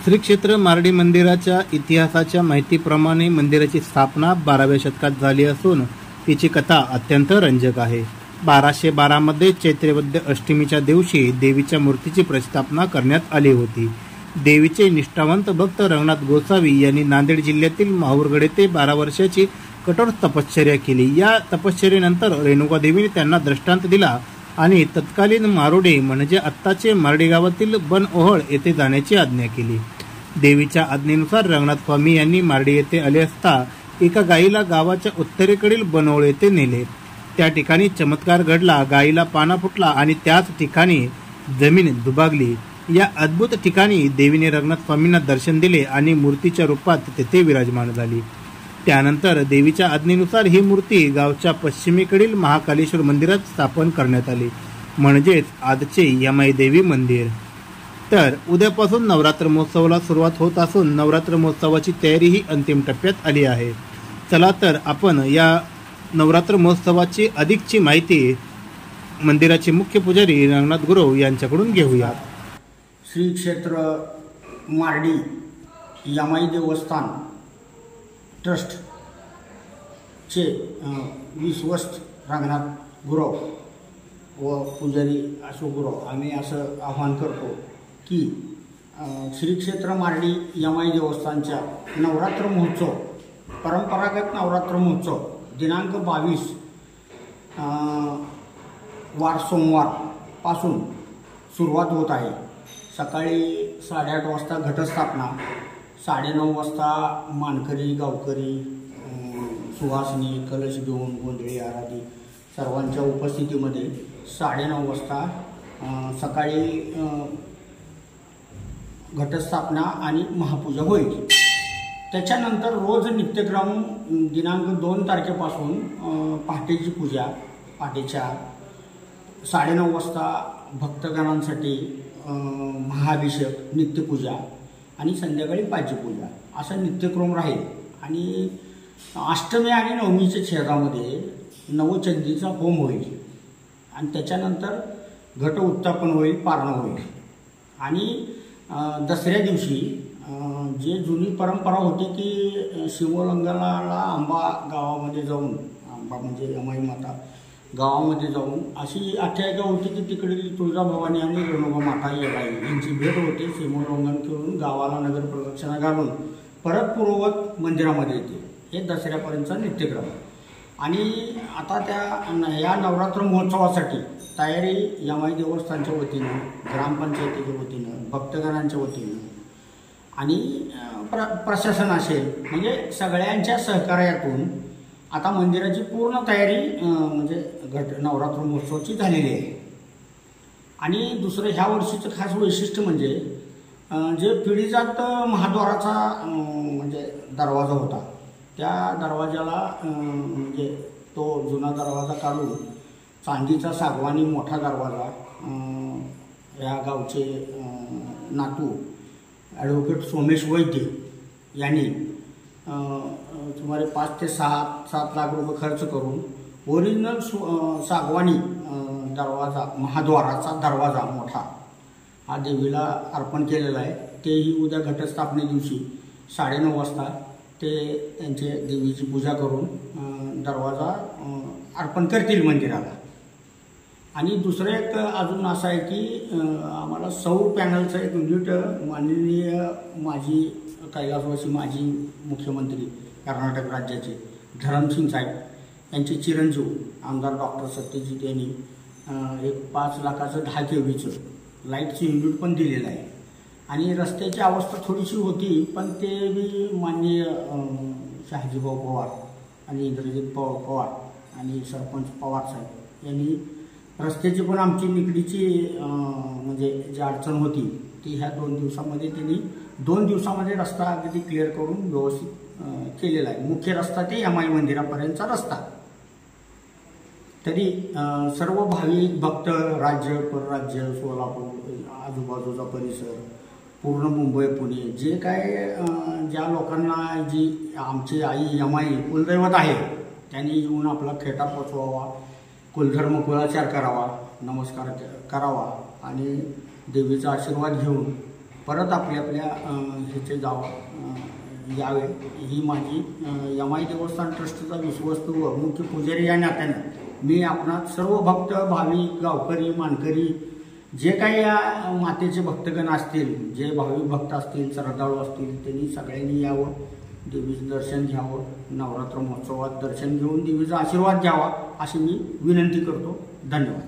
श्री क्षेत्र मार्डी मंदिराच्या इतिहासाच्या माहितीप्रमाणे मंदिराची स्थापना 12व्या शतकात झाली असून तिची कथा अत्यंत रंजक आहे। 1212 मध्ये चैत्रवद्य अष्टमीच्या दिवशी देवीच्या मूर्तीची प्रतिष्ठापना करण्यात आली होती। देवीचे निष्ठावंत भक्त रंगनाथ गोसावी यांनी नांदेड जिल्ह्यातील माहूरगड येथे 12 वर्षाची कठोर तपश्चर्या केली। या तपश्चर्येनंतर रेणुका देवीने त्यांना दृष्टांत दिला आणि तत्कालीन मारोडे म्हणजे आत्ताचे मार्डी गावातील बनओहळ येथे जाण्याची आज्ञा केली। देवीच्या आज्ञेनुसार रंगनाथ स्वामी यांनी मार्डी येथे आले असता एका गायीला गावाच्या उत्तरेकडील बनओहळ येथे नेले। त्या ठिकाणी चमत्कार घडला, गायीला पाना फुटला आणि त्याच ठिकाणी जमीन दुभागली। या अद्भुत ठिकाणी देवीने रंगनाथ स्वामींना दर्शन दिले आणि मूर्तीच्या रूपात तेथे विराजमान झाली। त्यानंतर देवीच्या आज्ञेनुसार ही मूर्ती गावच्या पश्चिमेकडील महाकालेश्वर मंदिरात स्थापन करण्यात आली, म्हणजेच आजचे यमाई देवी मंदिर। तर उद्यापासून नवरात्र महोत्सवाला सुरुवात होत असून नवरात्र महोत्सवाची तयारी ही अंतिम टप्प्यात आली आहे। चला तर आपण या नवरात्र महोत्सवाची अधिकची माहिती मंदिराचे मुख्य पुजारी रंगनाथ गुरव यांच्याकडून घेऊया। श्री क्षेत्र मार्डी यमाई देवस्थान ट्रस्ट चे विश्वस्त रंगनाथ गुरव व पुजारी अशोक गुरव आम्ही असं आवाहन करतो की श्री क्षेत्र मार्डी यमाई देवस्थानच्या नवरात्र महोत्सव, परंपरागत नवरात्र महोत्सव दिनांक 22 वार सोमवार पासून सुरुवात होत आहे। सकाळी 8:30 वाजता घटस्थापना, 9:30 वाजता मानकरी गावकरी सुहासनी कलश घेऊन गोंधळी आराधी सर्वांच्या उपस्थितीमध्ये 9:30 वाजता सकाळी घटस्थापना आणि महापूजा होईल। त्याच्यानंतर रोज नित्यक्रम दिनांक 2 तारखेपासून पहाटेची पूजा, पहाटेच्या 9:30 वाजता भक्तगणांसाठी महाअभिषेक, नित्यपूजा आणि संध्याकाळी पाचपूजा असा नित्यक्रम राहील। आणि अष्टमी आणि नवमीच्या छेदामध्ये नवचंदीचा होम होईल आणि त्याच्यानंतर घट उत्थापन होईल, पारणं होईल। आणि दसऱ्या दिवशी जे जुनी परंपरा होती की शिवलिंगाला आंबा गावामध्ये जाऊन, आंबा म्हणजे यमाई माता गावामध्ये जाऊन अशी आख्यायिका होती की तिकडे तुळजाभवानी आणि रेणुका माता यांची भेट होते। सीमोल्लंघन करून गावाला नगर प्रदक्षिणा घालून परत पूर्ववत मंदिरामध्ये येते। हे दसऱ्यापर्यंतचा नित्यक्रम। आणि आता या नवरात्र महोत्सवासाठी तयारी यमाई देवस्थानच्या वतीनं, ग्रामपंचायतीच्या वतीनं, भक्तगणांच्या वतीनं आणि प्रशासन असेल म्हणजे सगळ्यांच्या सहकार्यातून आता मंदिराची पूर्ण तयारी म्हणजे नवरात्र महोत्सवाची झालेली आहे। आणि दुसरं ह्या वर्षीचं खास वैशिष्ट्य म्हणजे जे पिढीजात महाद्वाराचा म्हणजे दरवाजा होता, त्या दरवाजाला म्हणजे तो जुना दरवाजा काढून चांदीचा सागवानी मोठा दरवाजा या गावचे नातू ॲडव्होकेट सोमेश वैद्य यांनी सुमारे 5 ते 7 लाख रुपये खर्च करून ओरिजिनल सागवानी दरवाजा, महाद्वाराचा दरवाजा मोठा हा देवीला अर्पण केलेला आहे। तेही उद्या घटस्थापने दिवशी 9:30 वाजता ते त्यांचे देवीची पूजा करून दरवाजा अर्पण करतील मंदिराला। आणि दुसरं एक अजून असं आहे की आम्हाला सौर पॅनलचं एक युनिट माननीय माजी कैलासवासी माजी मुख्यमंत्री कर्नाटक राज्याचे धरमसिंग साहेब यांचे चिरंजीव आमदार डॉक्टर सत्यजित यांनी एक 5 लाखाचं 10 kVचं लाईटचं युनिट पण दिलेलं आहे। आणि रस्त्याची अवस्था थोडीशी होती, पण ते बी माननीय शहाजीभाऊ पवार आणि इंद्रजित पवार आणि सरपंच पवार साहेब यांनी रस्त्याची पण आमची निकडीची म्हणजे जी अडचण होती ती ह्या 2 दिवसामध्ये त्यांनी 2 दिवसामध्ये रस्ता अगदी क्लिअर करून व्यवस्थित केलेला आहे। मुख्य रस्ता ते यमाई मंदिरापर्यंतचा रस्ता। तरी सर्व भाविक भक्त राज्य परराज्य सोलापूर आजूबाजूचा परिसर पूर्ण मुंबई पुणे जे काय ज्या लोकांना जी आमची आई यमाई कुलदैवत आहे त्यांनी येऊन आपला खेटा पोचवावा, कुलधर्म कुलाचार करावा, नमस्कार करावा आणि देवीचा आशीर्वाद घेऊन परत आपल्या ह्याचे यावे ही माझी यमाई देवस्थान ट्रस्टचा विश्वस्त व मुख्य पुजारी या नात्यानं मी आपणा सर्व भक्त भाविक गावकरी मानकरी जे काही या मातेचे भक्तगण असतील, जे भाविक भक्त असतील, श्रद्धाळू असतील, त्यांनी सगळ्यांनी यावं, देवीचं दर्शन घ्यावं, नवरात्र महोत्सवात दर्शन घेऊन देवीचा आशीर्वाद घ्यावा अशी मी विनंती करतो. धन्यवाद.